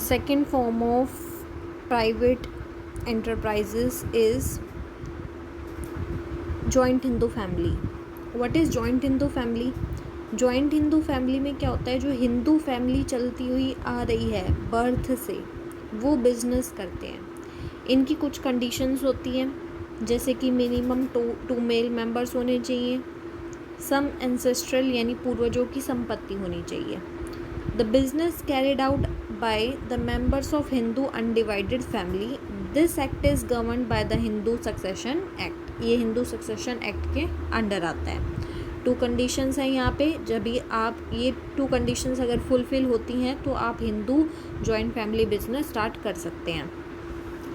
second form of private enterprises is joint Hindu family. What is joint Hindu family? Joint Hindu family में क्या होता है, जो हिंदू फैमिली चलती हुई आ रही है बर्थ से, वो बिजनेस करते हैं. इनकी कुछ कंडीशंस होती हैं, जैसे कि मिनिमम टू मेल मेंबर्स होने चाहिए, सम एंसेस्ट्रल यानी पूर्वजों की संपत्ति होनी चाहिए. The business carried out by the members of Hindu undivided family. This act is governed by the Hindu succession act. ये हिंदू सक्सेशन एक्ट के अंडर आता है. 2 कंडीशंस हैं यहाँ पे. जब भी आप ये 2 कंडीशंस अगर फुलफिल होती हैं तो आप Hindu joint family business start कर सकते हैं.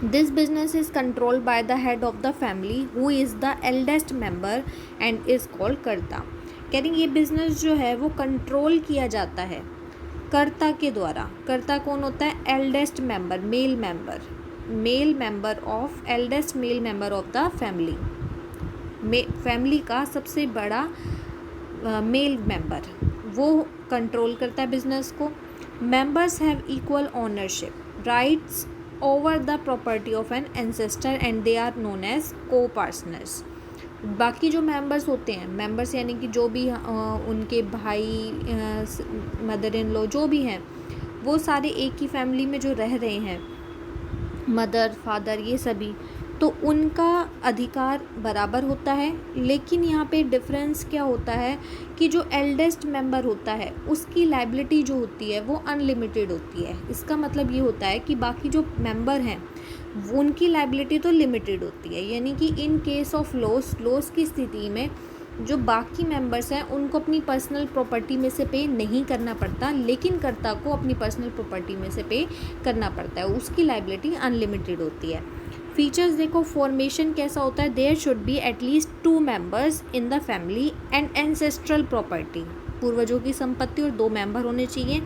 This business is controlled by the head of the family who is the eldest member and is called कर्ता. कह रही ये बिजनेस जो है वो कंट्रोल किया जाता है कर्ता के द्वारा. कर्ता कौन होता है? Eldest member, male member of eldest male member of the family. Family का सबसे बड़ा मेल मेंबर, वो कंट्रोल करता है बिजनेस को. Members have equal ownership rights over the property of an ancestor and they are known as co partners. बाकी जो members होते हैं, मेंबर्स यानी कि जो भी उनके भाई, मदर इन लॉ जो भी हैं, वो सारे एक ही फैमिली में जो रह रहे हैं, मदर फादर ये सभी, तो उनका अधिकार बराबर होता है. लेकिन यहाँ पे डिफरेंस क्या होता है कि जो एल्डेस्ट मेंबर होता है उसकी लायबिलिटी जो होती है वो अनलिमिटेड होती है. इसका मतलब ये होता है कि बाकी जो मेंबर हैं उनकी लायबिलिटी तो लिमिटेड होती है. यानी कि इन केस ऑफ लॉस की स्थिति में जो बाकी मेंबर्स हैं उनको अपनी पर्सनल प्रॉपर्टी में से पे नहीं करना पड़ता, लेकिन कर्ता को अपनी पर्सनल प्रॉपर्टी में से पे करना पड़ता है. उसकी लायबिलिटी अनलिमिटेड होती है. फीचर्स देखो, फॉर्मेशन कैसा होता है. There should be at least 2 members in the family and ancestral property. पूर्वजों की संपत्ति और 2 मेंबर होने चाहिए.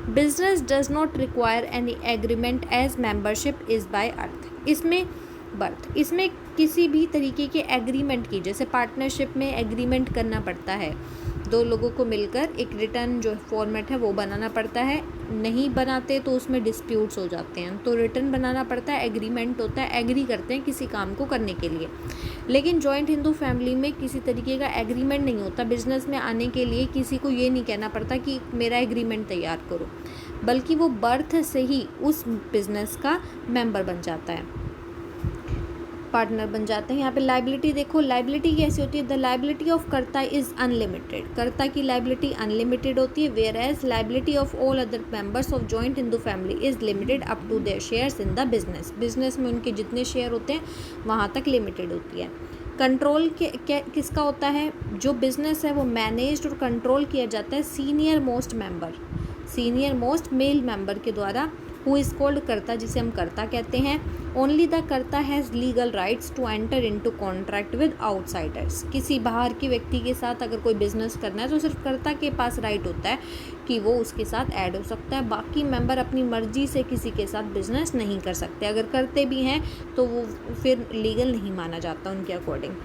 Business does not require any agreement as membership is by birth. इसमें किसी भी तरीके के एग्रीमेंट की, जैसे पार्टनरशिप में एग्रीमेंट करना पड़ता है, 2 लोगों को मिलकर एक रिटर्न जो फॉर्मेट है वो बनाना पड़ता है. नहीं बनाते तो उसमें डिस्प्यूट्स हो जाते हैं, तो रिटर्न बनाना पड़ता है, एग्रीमेंट होता है, एग्री करते हैं किसी काम को करने के लिए. लेकिन जॉइंट हिंदू फैमिली में किसी तरीके का एग्रीमेंट नहीं होता. बिजनेस में आने के लिए किसी को ये नहीं कहना पड़ता कि मेरा एग्रीमेंट तैयार करो, बल्कि वो बर्थ से ही उस बिजनेस का मेंबर बन जाता है, पार्टनर बन जाते हैं. यहाँ पे लायबिलिटी देखो, लायबिलिटी कैसी होती है. The liability of karta is unlimited. Karta की लायबिलिटी अनलिमिटेड होती है. Whereas liability of all other members of joint Hindu family is limited up to their shares in the business में उनके जितने शेयर होते हैं वहाँ तक लिमिटेड होती है. कंट्रोल किसका होता है? जो बिजनेस है वो मैनेज्ड और कंट्रोल किया जाता है सीनियर मोस्ट मेल मेंबर के द्वारा, हु इज़ कॉल्ड कर्ता, जिसे हम कर्ता कहते हैं. Only the karta has legal rights to enter into contract with outsiders. किसी बाहर के व्यक्ति के साथ अगर कोई बिजनेस करना है तो सिर्फ कर्ता के पास राइट होता है कि वो उसके साथ ऐड हो सकता है. बाकी मेंबर अपनी मर्जी से किसी के साथ बिजनेस नहीं कर सकते. अगर करते भी हैं तो वो फिर लीगल नहीं माना जाता उनके अकॉर्डिंग.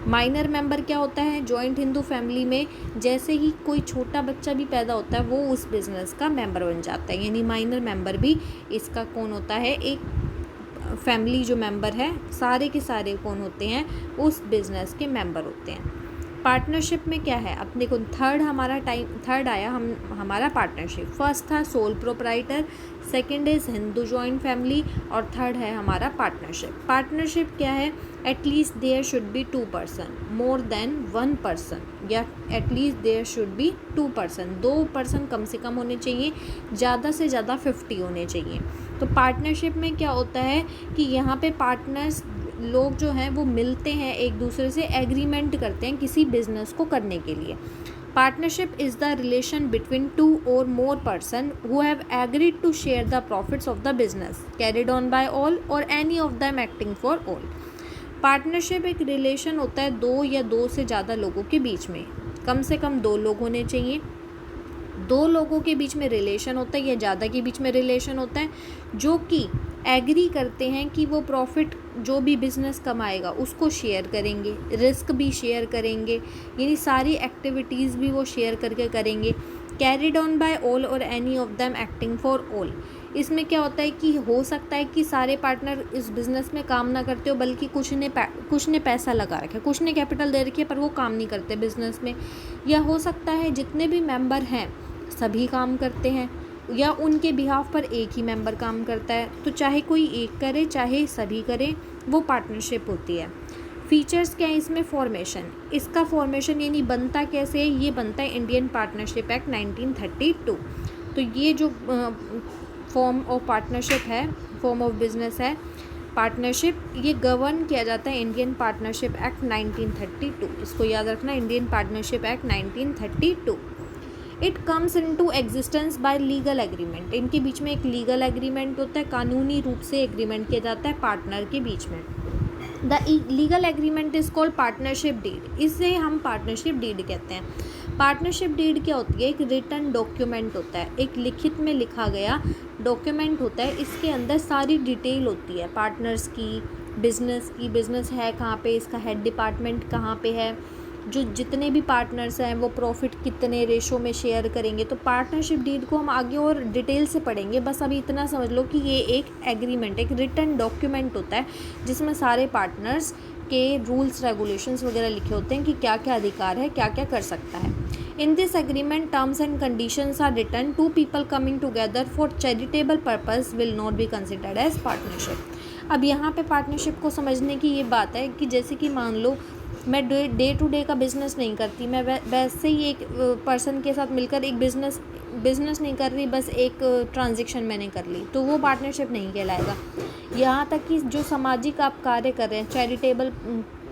माइनर मेंबर क्या होता है? जॉइंट हिंदू फैमिली में जैसे ही कोई छोटा बच्चा भी पैदा होता है वो उस बिज़नेस का मेंबर बन जाता है. यानी माइनर मेंबर भी इसका कौन होता है? एक फैमिली जो मेंबर है, सारे के सारे कौन होते हैं? उस बिज़नेस के मेंबर होते हैं. पार्टनरशिप में क्या है? अपने को थर्ड आया हमारा पार्टनरशिप. फर्स्ट था sole proprietor, second is Hindu joint family और थर्ड है हमारा पार्टनरशिप. पार्टनरशिप क्या है? At least there should be 2 person, more than 1 person, या at least there should be 2 person. 2 person कम से कम होने चाहिए, ज़्यादा से ज़्यादा 50 होने चाहिए. तो पार्टनरशिप में क्या होता है कि यहाँ पे पार्टनर्स लोग जो हैं वो मिलते हैं, एक दूसरे से एग्रीमेंट करते हैं किसी बिजनेस को करने के लिए. Partnership is the relation between 2 or more person who have agreed to share the profits of the business carried on by all or any of them acting for all. Partnership एक relation होता है 2 या 2 से ज़्यादा लोगों के बीच में. कम से कम 2 लोग होने चाहिए. 2 लोगों के बीच में रिलेशन होता है या ज़्यादा के बीच में रिलेशन होता है जो कि एग्री करते हैं कि वो प्रॉफिट जो भी बिज़नेस कमाएगा उसको शेयर करेंगे, रिस्क भी शेयर करेंगे, यानी सारी एक्टिविटीज़ भी वो शेयर करके करेंगे. कैरिड ऑन बाय ऑल और any of them acting for all. इसमें क्या होता है कि हो सकता है कि सारे पार्टनर इस बिज़नेस में काम ना करते हो, बल्कि कुछ ने पैसा लगा रखा है, कुछ ने कैपिटल दे रखी है, पर वो काम नहीं करते बिज़नेस में। या हो सकता है जितने भी मेंबर हैं सभी काम करते हैं, या उनके बिहाफ पर एक ही मेंबर काम करता है। तो चाहे कोई एक करे चाहे सभी करें, वो पार्टनरशिप होती है। फीचर्स क्या है इसमें? फॉर्मेशन। इसका फॉर्मेशन यानी बनता कैसे है? ये बनता है इंडियन पार्टनरशिप एक्ट 1932। तो ये जो फॉर्म ऑफ पार्टनरशिप है, फॉर्म ऑफ बिजनेस है पार्टनरशिप, ये गवर्न किया जाता है इंडियन पार्टनरशिप एक्ट 1932। इसको याद रखना, Indian partnership act 1932। It comes into existence bye legal agreement. इनके बीच में एक लीगल एग्रीमेंट होता है, कानूनी रूप से एग्रीमेंट किया जाता है पार्टनर के बीच में। The legal agreement is called partnership deed. इसे हम पार्टनरशिप डीड कहते हैं। पार्टनरशिप डीड क्या होती है? एक रिटन डॉक्यूमेंट होता है, एक लिखित में लिखा गया डॉक्यूमेंट होता है। इसके अंदर सारी डिटेल होती है पार्टनर्स की, बिज़नेस है कहाँ पे, इसका हेड डिपार्टमेंट कहाँ पे है, जो जितने भी पार्टनर्स हैं वो प्रॉफिट कितने रेशो में शेयर करेंगे। तो पार्टनरशिप डीड को हम आगे और डिटेल से पढ़ेंगे, बस अभी इतना समझ लो कि ये एक एग्रीमेंट, एक रिटन डॉक्यूमेंट होता है जिसमें सारे पार्टनर्स के रूल्स रेगुलेशंस वगैरह लिखे होते हैं कि क्या क्या अधिकार है, क्या क्या कर सकता है। In this agreement terms and conditions are written. Two people coming together for charitable purpose will not be considered as partnership. अब यहाँ पे पार्टनरशिप को समझने की ये बात है कि जैसे कि मान लो मैं डे टू डे का बिज़नेस नहीं करती, मैं वैसे ही एक पर्सन के साथ मिलकर एक बिज़नेस नहीं कर रही, बस एक ट्रांजेक्शन मैंने कर ली, तो वो पार्टनरशिप नहीं कहलाएगा। यहाँ तक कि जो सामाजिक आप कार्य कर रहे हैं, चैरिटेबल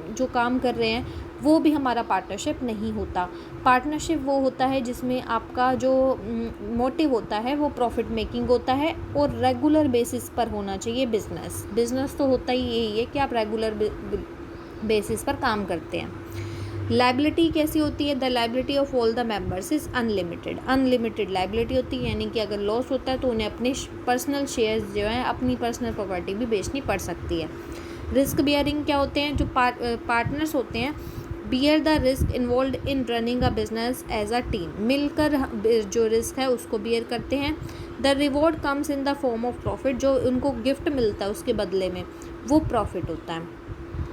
जो काम कर रहे हैं, वो भी हमारा पार्टनरशिप नहीं होता। पार्टनरशिप वो होता है जिसमें आपका जो मोटिव होता है वो प्रॉफिट मेकिंग होता है और रेगुलर बेसिस पर होना चाहिए। बिज़नेस तो होता ही यही है कि आप रेगुलर बेसिस पर काम करते हैं। लाइबिलिटी कैसी होती है? The liability of all the members is unlimited liability होती है, यानी कि अगर लॉस होता है तो उन्हें अपने पर्सनल शेयर्स जो हैं, अपनी पर्सनल प्रॉपर्टी भी बेचनी पड़ सकती है। रिस्क बियरिंग क्या होते हैं? जो पार्टनर्स होते हैं, bear the risk involve in running a business as a team. मिलकर जो रिस्क है उसको बियर करते हैं। The reward comes in the form of profit. जो उनको गिफ्ट मिलता है उसके बदले में वो प्रॉफिट होता है।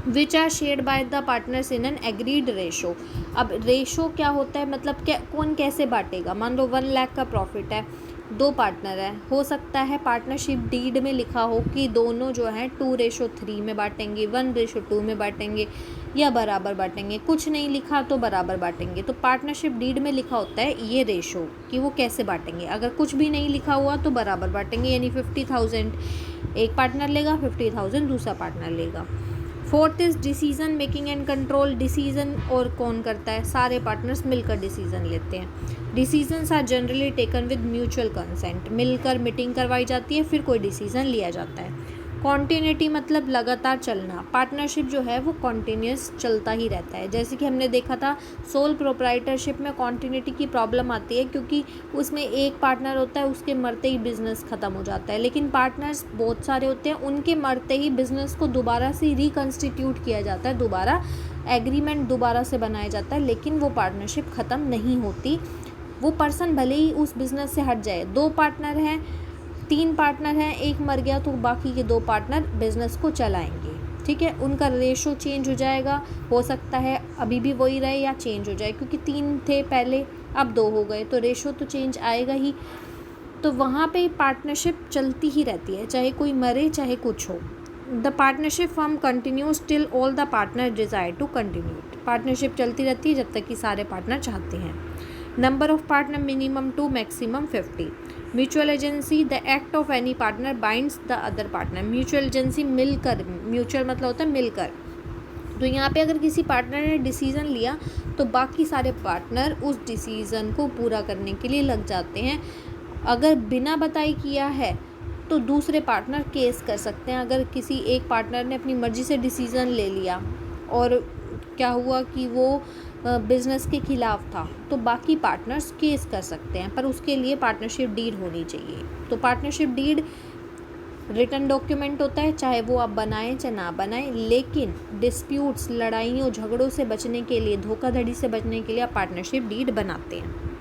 Which are shared by the partners in an agreed ratio. अब रेशो क्या होता है? मतलब क्या, कौन कैसे बांटेगा? मान लो 1 लाख का प्रॉफिट है, 2 पार्टनर है, हो सकता है पार्टनरशिप डीड में लिखा हो कि दोनों जो हैं 2:3 में बांटेंगे, 1:2 में बांटेंगे, या बराबर बांटेंगे। कुछ नहीं लिखा तो बराबर बांटेंगे। तो पार्टनरशिप डीड में लिखा होता है ये रेशो कि वो कैसे बांटेंगे। अगर कुछ भी नहीं लिखा हुआ तो बराबर बांटेंगे, यानी 50,000 एक पार्टनर लेगा, 50,000 दूसरा पार्टनर लेगा। Fourth is decision making and control. Decision और कौन करता है? सारे पार्टनर्स मिलकर डिसीजन लेते हैं। Decisions are generally taken with mutual consent. मिलकर मीटिंग करवाई जाती है, फिर कोई डिसीजन लिया जाता है। कॉन्टीन्यूटी मतलब लगातार चलना। पार्टनरशिप जो है वो कॉन्टीन्यूस चलता ही रहता है। जैसे कि हमने देखा था सोल प्रोप्राइटरशिप में कॉन्टीन्यूटी की प्रॉब्लम आती है, क्योंकि उसमें एक पार्टनर होता है, उसके मरते ही बिजनेस ख़त्म हो जाता है। लेकिन पार्टनर्स बहुत सारे होते हैं, उनके मरते ही बिजनेस को दोबारा से रिकन्स्टिट्यूट किया जाता है, दोबारा एग्रीमेंट दोबारा से बनाया जाता है, लेकिन वो पार्टनरशिप ख़त्म नहीं होती। वो पर्सन भले ही उस बिज़नेस से हट जाए। 2 पार्टनर हैं, 3 पार्टनर हैं, एक मर गया तो बाकी के 2 पार्टनर बिजनेस को चलाएंगे। ठीक है, उनका रेशो चेंज हो जाएगा, हो सकता है अभी भी वही रहे या चेंज हो जाए, क्योंकि 3 थे पहले, अब 2 हो गए, तो रेशो तो चेंज आएगा ही। तो वहाँ पे पार्टनरशिप चलती ही रहती है, चाहे कोई मरे चाहे कुछ हो। The partnership firm continues till all the partner desire to continue. Partnership चलती रहती है जब तक कि सारे पार्टनर चाहते हैं। Number of partner minimum 2, maximum 50। Mutual agency the act of any partner binds the other partner. Mutual agency मिलकर, म्यूचुअल मतलब होता है मिलकर। तो यहाँ पे अगर किसी पार्टनर ने डिसीज़न लिया तो बाकी सारे पार्टनर उस डिसीज़न को पूरा करने के लिए लग जाते हैं। अगर बिना बताए किया है तो दूसरे पार्टनर केस कर सकते हैं। अगर किसी एक पार्टनर ने अपनी मर्ज़ी से डिसीज़न ले लिया और क्या हुआ कि वो बिज़नेस के ख़िलाफ़ था, तो बाकी पार्टनर्स केस कर सकते हैं, पर उसके लिए पार्टनरशिप डीड होनी चाहिए। तो पार्टनरशिप डीड रिटन डॉक्यूमेंट होता है, चाहे वो आप बनाएं चाहे ना बनाएं, लेकिन डिस्प्यूट्स, लड़ाइयों झगड़ों से बचने के लिए, धोखाधड़ी से बचने के लिए आप पार्टनरशिप डीड बनाते हैं।